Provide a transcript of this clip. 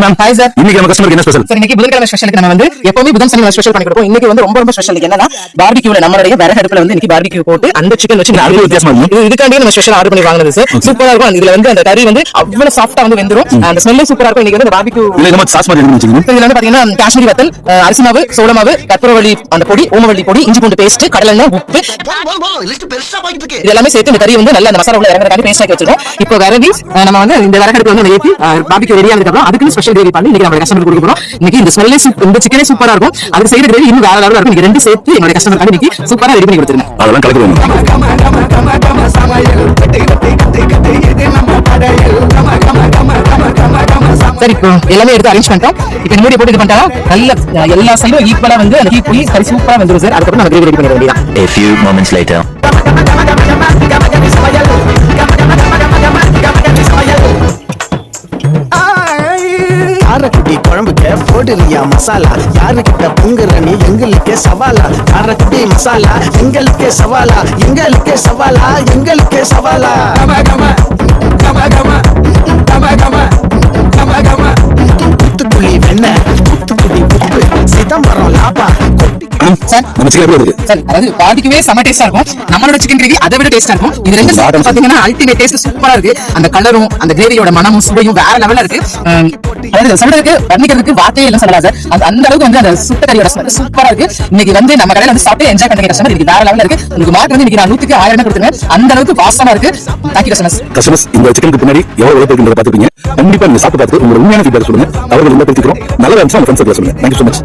Ma'am hi sir. இன்னைக்கு நம்ம கஸ்டமருக்கு என்ன ஸ்பெஷல்? சார் இன்னைக்கு புதன்கிழமை ஸ்பெஷலுக்கு நம்ம வந்து எப்பவுமே புதன் சனி ஸ்பெஷல் பண்ணி கொடுப்போம். இன்னைக்கு வந்து ரொம்ப ஸ்பெஷல் என்னன்னா பார்பிக்யூல நம்மளுடைய விறகு அடுப்புல வந்து இன்னைக்கு பார்பிக்யூ போட்டு அந்த சிக்கன் வச்சு அது வித்தியாசமா இருக்கும். இதுக்காண்டி நம்ம ஸ்பெஷல் ஆர்டர் பண்ணி வாங்குனது சார். சூப்பரா இருக்கும். இதுல வந்து அந்த கறி வந்து அவ்வளவு சாஃப்ட்டா வந்து வெந்துரும். அந்த ஸ்மெல்லே சூப்பரா இருக்கும். இன்னைக்கு வந்து பார்பிக்யூ இதுல சாஸ் மாதிரி இருக்கு வச்சுக்கோங்க. இதுல வந்து பாத்தீங்கன்னா காஷ்மீரி வத்தல், அரிசி மாவு, சோள மாவு, கற்பூரவள்ளி அந்த பொடி, ஓமவள்ளி பொடி, இஞ்சி பூண்டு பேஸ்ட், கடலெண்ணெய், உப்பு இது எல்லாமே சேர்த்து இந்த கறி வந்து நல்ல அந்த மசாலா உள்ள இறங்குறதுக்காண்டி பேஸ்ட் ஆக்கி வச்சிருக்கோம். இப்போ விறகு நம்ம வந்து இந்த விறகு அடுப்புல வந்து ஏத்தி பார்பிக்யூ ரெடி ஆனதுக்கு அப்புறம் அதுக்கு ஸ்பெஷல் கிரேவி பண்ணி இன்னைக்கு நம்ம கஸ்டமருக்கு கொடுக்க போறோம். இன்னைக்கு இந்த ஸ்மெல்லே இந்த சிக்கனே சூப்பரா இருக்கும். அதுக்கு செய்யற கிரேவி இன்னும் வேற லெவல்ல இருக்கும். நீங்க ரெண்டு சேர்த்து என்னோட கஸ்டமருக்கு இன்னைக்கு சூப்பரா ரெடி பண்ணி கொடுத்துருங்க. அதெல்லாம் கலக்குறோம். சரி, இப்போ எல்லாமே எடுத்து அரேஞ்ச் பண்ணிட்டோம். இப்போ இந்த மாதிரி போட்டு இது பண்ணிட்டா நல்ல எல்லா சைடும் ஈக்குவலா வந்து அந்த கீ போய் கறி சூப்பரா வந்துரும் சார். அதுக்கப்புறம் நம்ம கிரேவி ரெடி பண்ணிட வேண்டியதான். A few moments later. Karaikudi குழம்புக்கு போடுறியா மசாலா, யாருக்கிட்ட பொங்குற நீ எங்களுக்கே சவாலா. காரக்குடி மசாலா எங்களுக்கே சவாலா, எங்களுக்கே சவாலா, எங்களுக்கே சவாலா. கம கம கம கம கம கம கம கம தூத்துக்குடி வெண்ணெய், தூத்துக்குடி உப்பு, சிதம்பரம் லாபா. சார் நம்ம சிக்கன் எப்படி இருக்கு? சார் அதாவது பார்பிக்யூவே செம டேஸ்டா இருக்கும். நம்மளோட சிக்கன் கிரேவி அதை விட டேஸ்டா இருக்கும். இது ரெண்டு சாப்பிட்டு பாத்தீங்கன்னா அல்டிமேட் டேஸ்ட் சூப்பரா இருக்கு. அந்த கலரும் அந்த கிரேவியோட மனமும் சுவையும் வேற லெவல்ல இருக்கு. அதாவது சொல்றதுக்கு வர்ணிக்கிறதுக்கு வார்த்தையே எல்லாம் சொல்லலாம் சார். அந்த அளவுக்கு வந்து அந்த சுட்ட கறியோட ஸ்மெல் சூப்பரா இருக்கு. இன்னைக்கு வந்து நம்ம கடையில வந்து சாப்பிட்டு என்ஜாய் பண்ணுற கஸ்டமர் இதுக்கு வேற லெவல்ல இருக்கு. உங்களுக்கு மார்க் வந்து இன்னைக்கு நான் 100க்கு 1000 கொடுத்துருவேன். அந்த அளவுக்கு வாசமா இருக்கு. Thank you customers. இந்த சிக்கனுக்கு பின்னாடி எவ்வளவு உழைப்பு இருக்குன்றத பாத்துப்பீங்க. கண்டிப்பா நீங்க சாப்பிட்டு பார்த்து உங்களோட உண்மையான ஃபீட்பேக் சொல்லுங்க. அவர்கள் உள்ள பேசிக்கிறோம். நல்ல இருந்துச்சு உங்க ஃப்ரெண்ட்ஸ் சொல்லுங்க. Thank you so much.